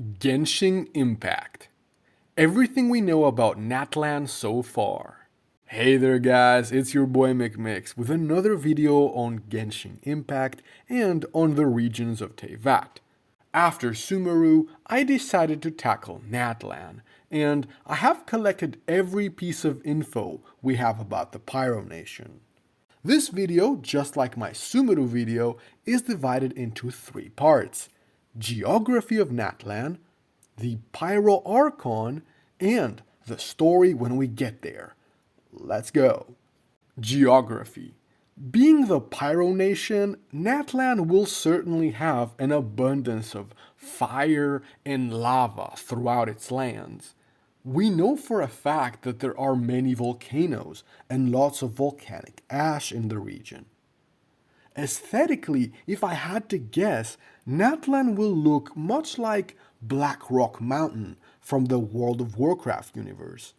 Genshin Impact. Everything we know about Natlan so far. Hey there guys, it's your boy McMix with another video on Genshin Impact and on the regions of Teyvat. After Sumeru, I decided to tackle Natlan, and I have collected every piece of info we have about the Pyro Nation. This video, just like my Sumeru video, is divided into three parts: Geography of Natlan, the Pyro Archon, and the story when we get there. Let's go. Geography. Being the Pyro Nation, Natlan will certainly have an abundance of fire and lava throughout its lands. We know for a fact that there are many volcanoes and lots of volcanic ash in the region. Aesthetically, if I had to guess, Natlan will look much like Black Rock Mountain from the World of Warcraft universe.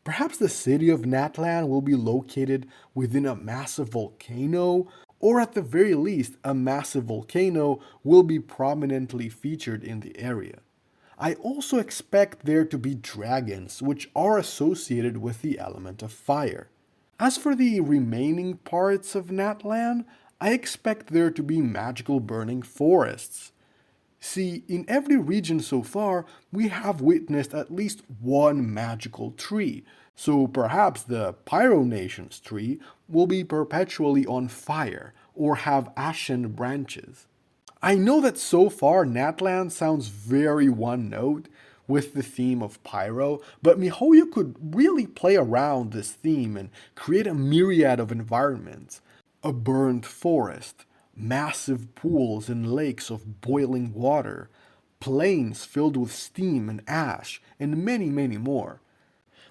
Perhaps the city of Natlan will be located within a massive volcano, or at the very least, a massive volcano will be prominently featured in the area. I also expect there to be dragons, which are associated with the element of fire. As for the remaining parts of Natlan, I expect there to be magical burning forests. See, in every region so far, we have witnessed at least one magical tree, so perhaps the Pyro Nation's tree will be perpetually on fire or have ashen branches. I know that so far Natlan sounds very one-note with the theme of Pyro, but MiHoYo could really play around this theme and create a myriad of environments. A burned forest, massive pools and lakes of boiling water, plains filled with steam and ash, and many more.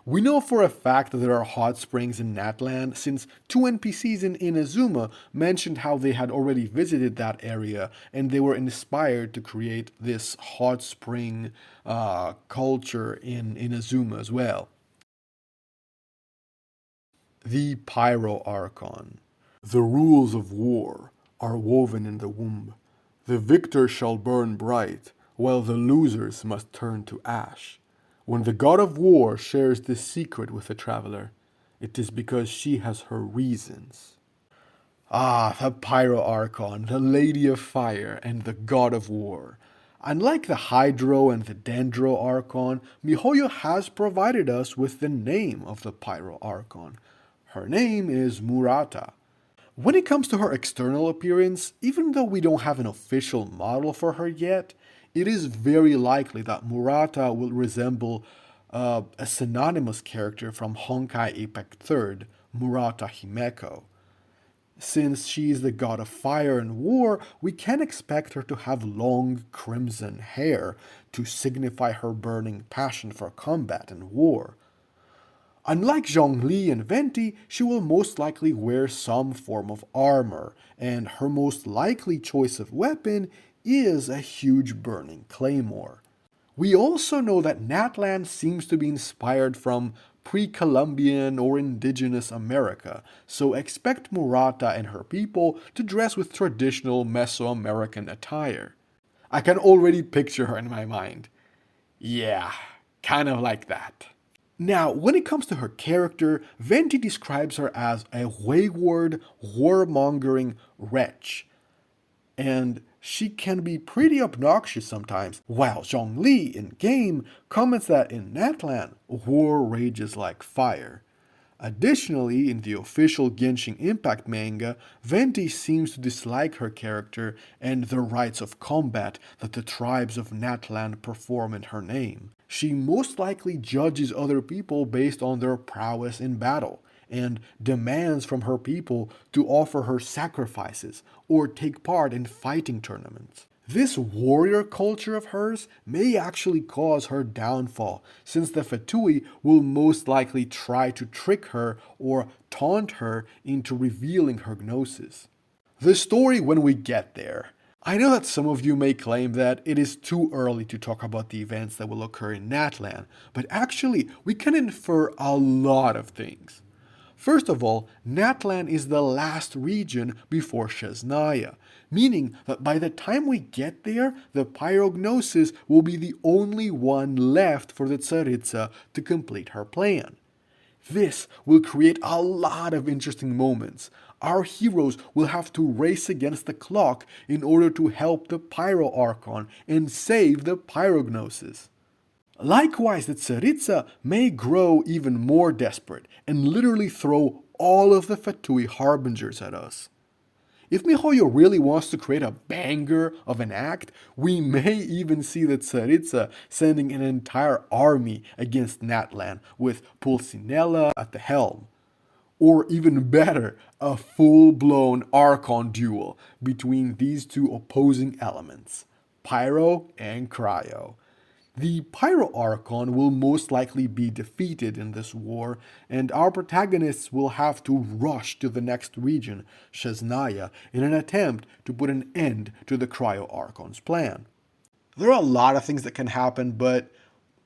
We know for a fact that there are hot springs in Natlan since two NPCs in Inazuma mentioned how they had already visited that area and they were inspired to create this hot spring culture in Inazuma as well. The Pyro Archon. The rules of war are woven in the womb. The victor shall burn bright, while the losers must turn to ash. When the god of war shares this secret with a traveler, it is because she has her reasons. Ah, the Pyro Archon, the Lady of Fire, and the god of war. Unlike the Hydro and the Dendro Archon, MiHoYo has provided us with the name of the Pyro Archon. Her name is Murata. When it comes to her external appearance, even though we don't have an official model for her yet, it is very likely that Murata will resemble a synonymous character from Honkai Impact 3rd, Murata Himeko. Since she is the god of fire and war, we can expect her to have long crimson hair to signify her burning passion for combat and war. Unlike Zhongli and Venti, she will most likely wear some form of armor, and her most likely choice of weapon is a huge burning claymore. We also know that Natlan seems to be inspired from pre-Columbian or indigenous America, so expect Murata and her people to dress with traditional Mesoamerican attire. I can already picture her in my mind. Yeah, kind of like that. Now, when it comes to her character, Venti describes her as a wayward, warmongering wretch. And she can be pretty obnoxious sometimes, while Zhongli in game comments that in Natlan, war rages like fire. Additionally, in the official Genshin Impact manga, Venti seems to dislike her character and the rites of combat that the tribes of Natlan perform in her name. She most likely judges other people based on their prowess in battle, and demands from her people to offer her sacrifices or take part in fighting tournaments. This warrior culture of hers may actually cause her downfall, since the Fatui will most likely try to trick her or taunt her into revealing her gnosis. The story when we get there. I know that some of you may claim that it is too early to talk about the events that will occur in Natlan, but actually we can infer a lot of things. First of all, Natlan is the last region before Shesnaya, meaning that by the time we get there, the Pyrognosis will be the only one left for the Tsaritsa to complete her plan. This will create a lot of interesting moments. Our heroes will have to race against the clock in order to help the Pyro Archon and save the Pyrognosis. Likewise, the Tsaritsa may grow even more desperate and literally throw all of the Fatui Harbingers at us. If miHoYo really wants to create a banger of an act, we may even see the Tsaritsa sending an entire army against Natlan with Pulcinella at the helm. Or even better, a full-blown Archon duel between these two opposing elements, Pyro and Cryo. The Pyro Archon will most likely be defeated in this war, and our protagonists will have to rush to the next region, Shesnaya, in an attempt to put an end to the Cryo Archon's plan. There are a lot of things that can happen, but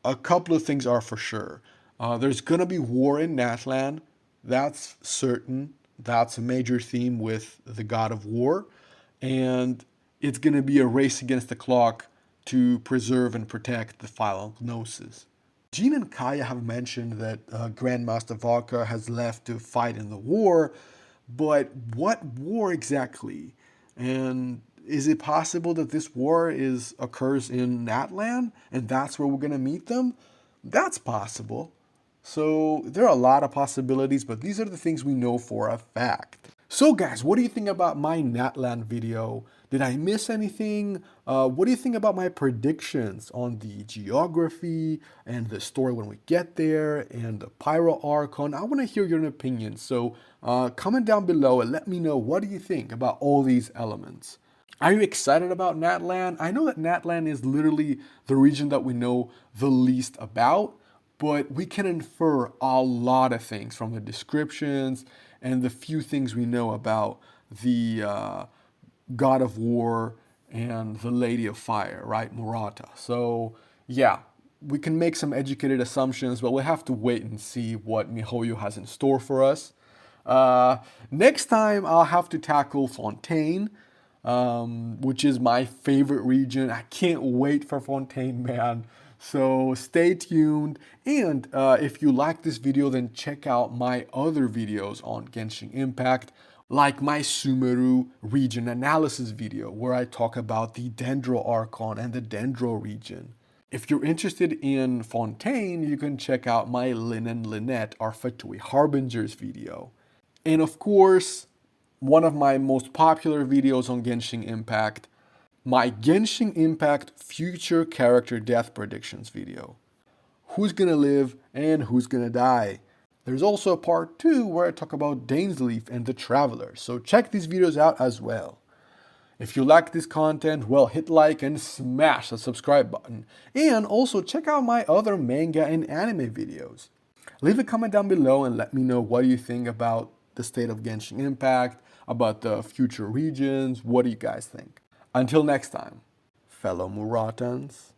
a couple of things are for sure. There's gonna be war in Natlan, that's certain. That's a major theme with the God of War, and it's gonna be a race against the clock to preserve and protect the final gnosis. Jean and Kaya have mentioned that Grandmaster Varka has left to fight in the war, but what war exactly? And is it possible that this war occurs in Natlan and that's where we're going to meet them? That's possible. So there are a lot of possibilities, but these are the things we know for a fact. So guys, what do you think about my Natlan video? Did I miss anything? What do you think about my predictions on the geography and the story when we get there and the Pyro Archon? I want to hear your opinions. So comment down below and let me know, what do you think about all these elements? Are you excited about Natlan? I know that Natlan is literally the region that we know the least about, but we can infer a lot of things from the descriptions and the few things we know about the God of War and the Lady of Fire, right? Murata. So yeah, we can make some educated assumptions, but we'll have to wait and see what miHoYo has in store for us. Next time I'll have to tackle Fontaine, which is my favorite region. I can't wait for Fontaine, man. So stay tuned, and if you like this video, then check out my other videos on Genshin Impact, like my Sumeru region analysis video, where I talk about the Dendro Archon and the Dendro region. If you're interested in Fontaine, you can check out my Lin and Lynette are Fatui Harbingers video. And of course, one of my most popular videos on Genshin Impact, my Genshin Impact future character death predictions video. Who's gonna live and who's gonna die? There's also a part 2 where I talk about Dainsleif and the Traveler, so check these videos out as well. If you like this content, well, hit like and smash the subscribe button. And also check out my other manga and anime videos. Leave a comment down below and let me know what you think about the state of Genshin Impact, about the future regions. What do you guys think? Until next time, fellow Muratans.